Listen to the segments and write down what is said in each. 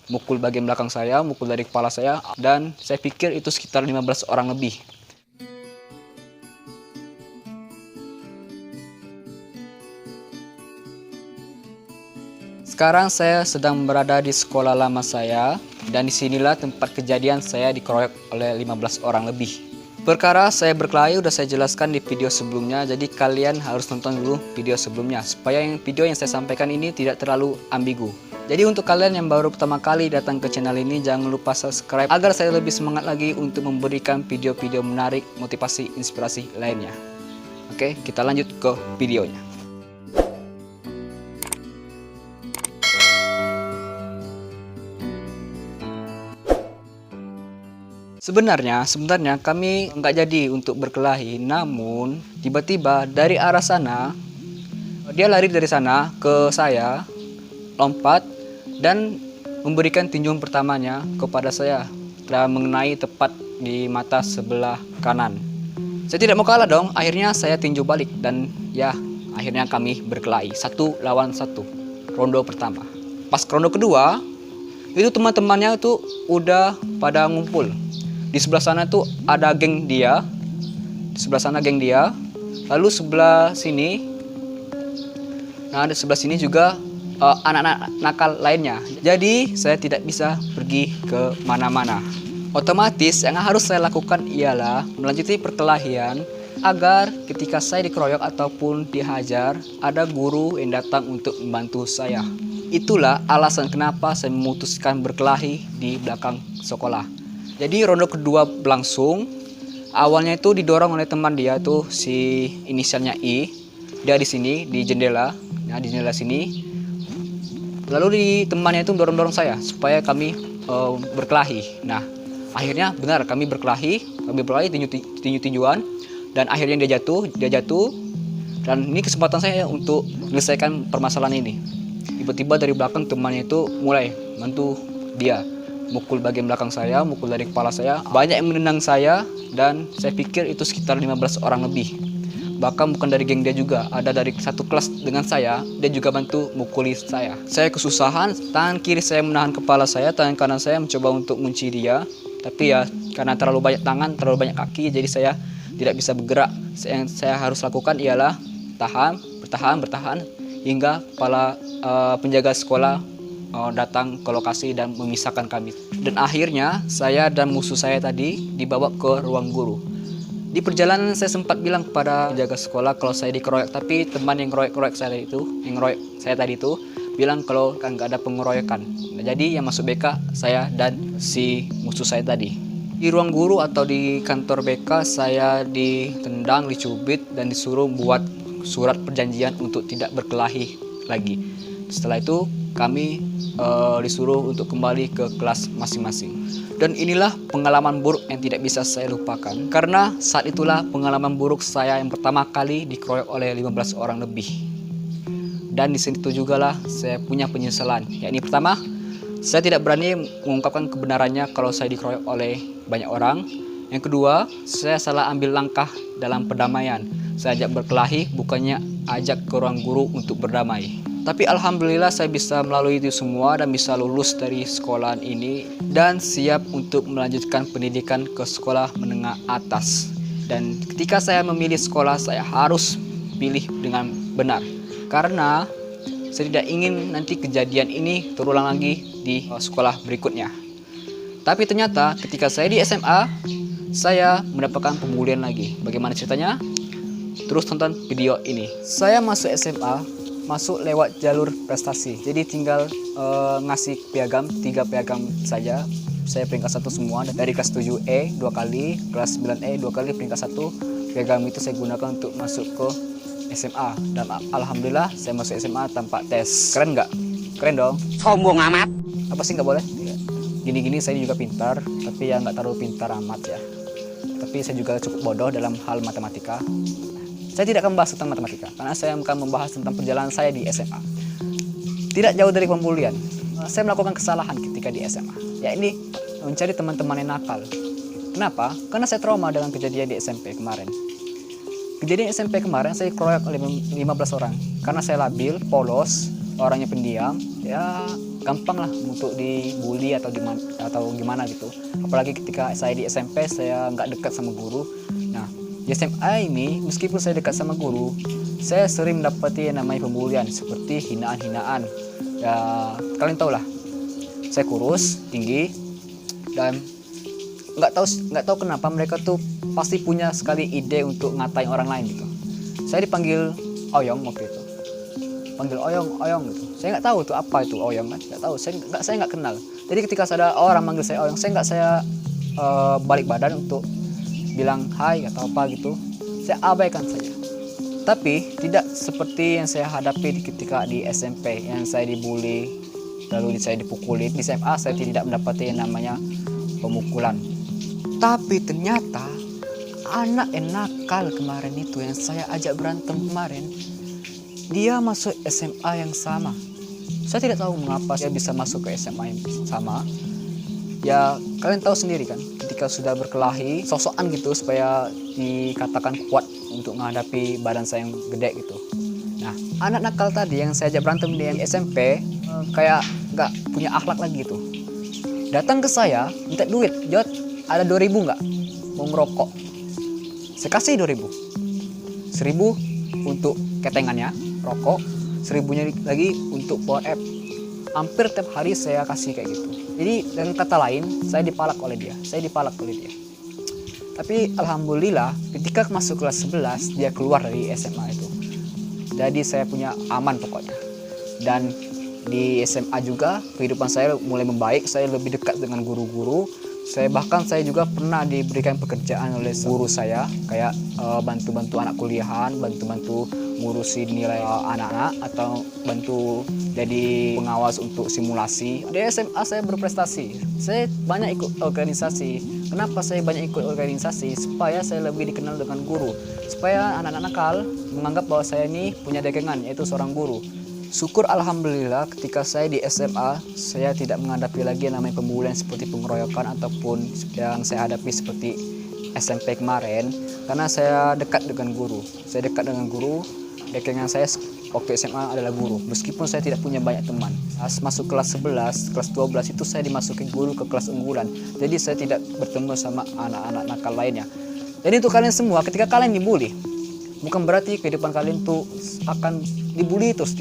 mukul bagian belakang saya, mukul dari kepala saya, dan saya pikir itu sekitar 15 orang lebih. Sekarang saya sedang berada di sekolah lama saya, dan disinilah tempat kejadian saya dikeroyok oleh 15 orang lebih. Perkara saya berkelahi udah saya jelaskan di video sebelumnya, jadi kalian harus nonton dulu video sebelumnya supaya video yang saya sampaikan ini tidak terlalu ambigu. Jadi untuk kalian yang baru pertama kali datang ke channel ini, jangan lupa subscribe agar saya lebih semangat lagi untuk memberikan video-video menarik, motivasi, inspirasi lainnya. Oke, kita lanjut ke videonya. Sebenarnya kami nggak jadi untuk berkelahi, namun tiba-tiba dari arah sana, dia lari dari sana ke saya, lompat, dan memberikan tinjuan pertamanya kepada saya, dan mengenai tepat di mata sebelah kanan. Saya tidak mau kalah dong, akhirnya saya tinju balik, dan ya akhirnya kami berkelahi 1 lawan 1, ronde pertama. Pas ronde kedua, itu teman-temannya itu udah pada ngumpul. Di sebelah sana tuh ada geng dia, di sebelah sana geng dia, lalu sebelah sini, nah di sebelah sini juga anak-anak nakal lainnya. Jadi saya tidak bisa pergi ke mana-mana. Otomatis yang harus saya lakukan ialah melanjuti perkelahian agar ketika saya dikeroyok ataupun dihajar, ada guru yang datang untuk membantu saya. Itulah alasan kenapa saya memutuskan berkelahi di belakang sekolah. Jadi ronde kedua berlangsung. Awalnya itu didorong oleh teman dia tuh, si inisialnya I. Dia di sini di jendela, nah di jendela sini. Lalu di temannya itu dorong-dorong saya supaya kami berkelahi. Nah, akhirnya benar kami berkelahi tinju-tinjuan, dan akhirnya dia jatuh. Dan ini kesempatan saya untuk menyelesaikan permasalahan ini. Tiba-tiba dari belakang temannya itu mulai bantu dia. Mukul bagian belakang saya, mukul dari kepala saya. Banyak yang menendang saya, dan saya pikir itu sekitar 15 orang lebih. Bahkan bukan dari geng dia juga, ada dari satu kelas dengan saya, dia juga bantu mukuli saya. Saya kesusahan, tangan kiri saya menahan kepala saya, tangan kanan saya mencoba untuk mengunci dia. Tapi ya karena terlalu banyak tangan, terlalu banyak kaki, jadi saya tidak bisa bergerak. Yang saya harus lakukan ialah bertahan hingga kepala penjaga sekolah datang ke lokasi dan memisahkan kami. Dan akhirnya saya dan musuh saya tadi dibawa ke ruang guru. Di perjalanan saya sempat bilang kepada penjaga sekolah kalau saya dikeroyok, tapi teman yang ngeroyok saya tadi itu bilang kalau nggak ada pengeroyokan. Nah, jadi yang masuk BK saya dan si musuh saya tadi. Di ruang guru atau di kantor BK saya ditendang, dicubit, dan disuruh buat surat perjanjian untuk tidak berkelahi lagi. Setelah itu kami disuruh untuk kembali ke kelas masing-masing. Dan inilah pengalaman buruk yang tidak bisa saya lupakan, karena saat itulah pengalaman buruk saya yang pertama kali dikeroyok oleh 15 orang lebih. Dan di situ juga lah saya punya penyesalan. Yakni pertama, saya tidak berani mengungkapkan kebenarannya kalau saya dikeroyok oleh banyak orang. Yang kedua, saya salah ambil langkah dalam perdamaian. Saya ajak berkelahi, bukannya ajak ke ruang guru untuk berdamai. Tapi alhamdulillah saya bisa melalui itu semua dan bisa lulus dari sekolahan ini dan siap untuk melanjutkan pendidikan ke sekolah menengah atas. Dan ketika saya memilih sekolah, saya harus pilih dengan benar, karena saya tidak ingin nanti kejadian ini terulang lagi di sekolah berikutnya. Tapi ternyata ketika saya di SMA, saya mendapatkan pembulian lagi. Bagaimana ceritanya? Terus tonton video ini. Saya masuk SMA, masuk lewat jalur prestasi. Jadi tinggal ngasih piagam, 3 piagam saja. Saya peringkat 1 semua. Dari kelas 7E 2 kali, kelas 9E 2 kali, peringkat 1. Piagam itu saya gunakan untuk masuk ke SMA. Dan alhamdulillah saya masuk SMA tanpa tes. Keren nggak? Keren dong. Sombong amat. Apa sih nggak boleh? Gini-gini saya juga pintar, tapi ya nggak terlalu pintar amat ya. Tapi saya juga cukup bodoh dalam hal matematika. Saya tidak akan membahas tentang matematika, karena saya akan membahas tentang perjalanan saya di SMA. Tidak jauh dari pembulian, saya melakukan kesalahan ketika di SMA, yakni mencari teman-teman yang nakal. Kenapa? Karena saya trauma dengan kejadian di SMP kemarin. Kejadian SMP kemarin saya dikeroyok oleh 15 orang. Karena saya labil, polos, orangnya pendiam, ya gampang lah untuk dibully atau gimana gitu. Apalagi ketika saya di SMP saya nggak dekat sama guru. Nah di SMA ini meskipun saya dekat sama guru, saya sering mendapati yang namanya pembulian seperti hinaan-hinaan. Ya kalian tahu lah, saya kurus, tinggi, dan nggak tahu kenapa mereka tuh pasti punya sekali ide untuk ngatain orang lain gitu. Saya dipanggil Oyong waktu itu, panggil Oyong gitu. Saya nggak tahu tuh apa itu Oyong kan, nggak tahu. Saya nggak kenal. Jadi ketika ada orang manggil saya Oyong, saya balik badan untuk bilang hai atau apa gitu. Saya abaikan saja. Tapi tidak seperti yang saya hadapi ketika di SMP, yang saya dibully, lalu saya dipukuli. Di SMA saya tidak mendapati yang namanya pemukulan. Tapi ternyata anak yang nakal kemarin itu yang saya ajak berantem kemarin, dia masuk SMA yang sama. Saya tidak tahu mengapa dia bisa masuk ke SMA yang sama. Ya kalian tahu sendiri kan, ketika sudah berkelahi sosokan gitu supaya dikatakan kuat untuk menghadapi badan saya yang gede gitu. Nah anak nakal tadi yang saya ajak berantem di SMP kayak nggak punya akhlak lagi gitu. Datang ke saya minta duit, Jod ada 2.000 nggak mau ngerokok? Saya kasih 2.000, 1.000 untuk ketengannya rokok, 1.000-nya lagi untuk power app. Hampir tiap hari saya kasih kayak gitu. Jadi dengan kata lain saya dipalak oleh dia. Tapi alhamdulillah ketika masuk kelas 11 dia keluar dari SMA itu. Jadi saya punya aman pokoknya. Dan di SMA juga kehidupan saya mulai membaik. Saya lebih dekat dengan guru-guru. Saya juga pernah diberikan pekerjaan oleh guru saya, kayak bantu-bantu anak kuliahan, bantu-bantu ngurusin nilai anak-anak, atau bantu jadi pengawas untuk simulasi. Di SMA saya berprestasi. Saya banyak ikut organisasi. Kenapa saya banyak ikut organisasi? Supaya saya lebih dikenal dengan guru. Supaya anak-anak nakal menganggap bahwa saya ini punya dagangan, yaitu seorang guru. Syukur alhamdulillah ketika saya di SMA saya tidak menghadapi lagi yang namanya pembulian seperti pengeroyokan ataupun yang saya hadapi seperti SMP kemarin, karena saya dekat dengan guru. Dagangan saya waktu SMA adalah guru. Meskipun saya tidak punya banyak teman. Masuk kelas 11, kelas 12 itu saya dimasuki guru ke kelas unggulan. Jadi saya tidak bertemu sama anak-anak nakal lainnya. Jadi untuk kalian semua, ketika kalian dibully, bukan berarti kehidupan kalian tuh akan dibully terus.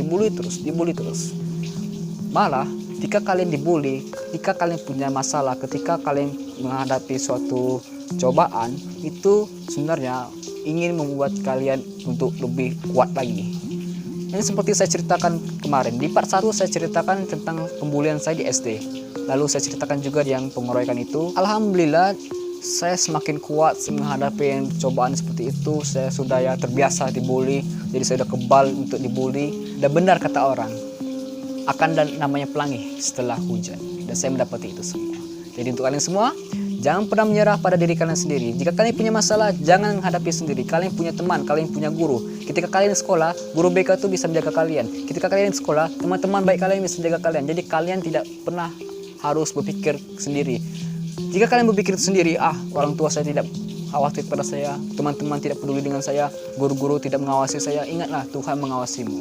Malah ketika kalian dibully, ketika kalian punya masalah, ketika kalian menghadapi suatu cobaan, itu sebenarnya ingin membuat kalian untuk lebih kuat lagi. Ini seperti saya ceritakan kemarin. Di part 1 saya ceritakan tentang pembulian saya di SD. Lalu saya ceritakan juga yang pengeroyokan itu. Alhamdulillah saya semakin kuat menghadapi yang cobaan seperti itu. Saya sudah terbiasa dibully, jadi saya sudah kebal untuk dibully. Dan benar kata orang, akan dan namanya pelangi setelah hujan. Dan saya mendapati itu semua. Jadi untuk kalian semua, jangan pernah menyerah pada diri kalian sendiri. Jika kalian punya masalah, jangan hadapi sendiri. Kalian punya teman, kalian punya guru. Ketika kalian sekolah, guru BK itu bisa menjaga kalian. Ketika kalian sekolah, teman-teman baik kalian bisa menjaga kalian. Jadi kalian tidak pernah harus berpikir sendiri. Jika kalian berpikir sendiri, orang tua saya tidak khawatir pada saya, teman-teman tidak peduli dengan saya, guru-guru tidak mengawasi saya, ingatlah Tuhan mengawasimu.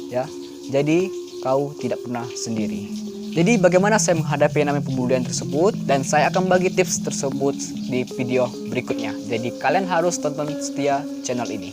Ya, jadi kau tidak pernah sendiri. Jadi bagaimana saya menghadapi yang namanya pembulian tersebut, dan saya akan bagi tips tersebut di video berikutnya. Jadi kalian harus tonton setia channel ini.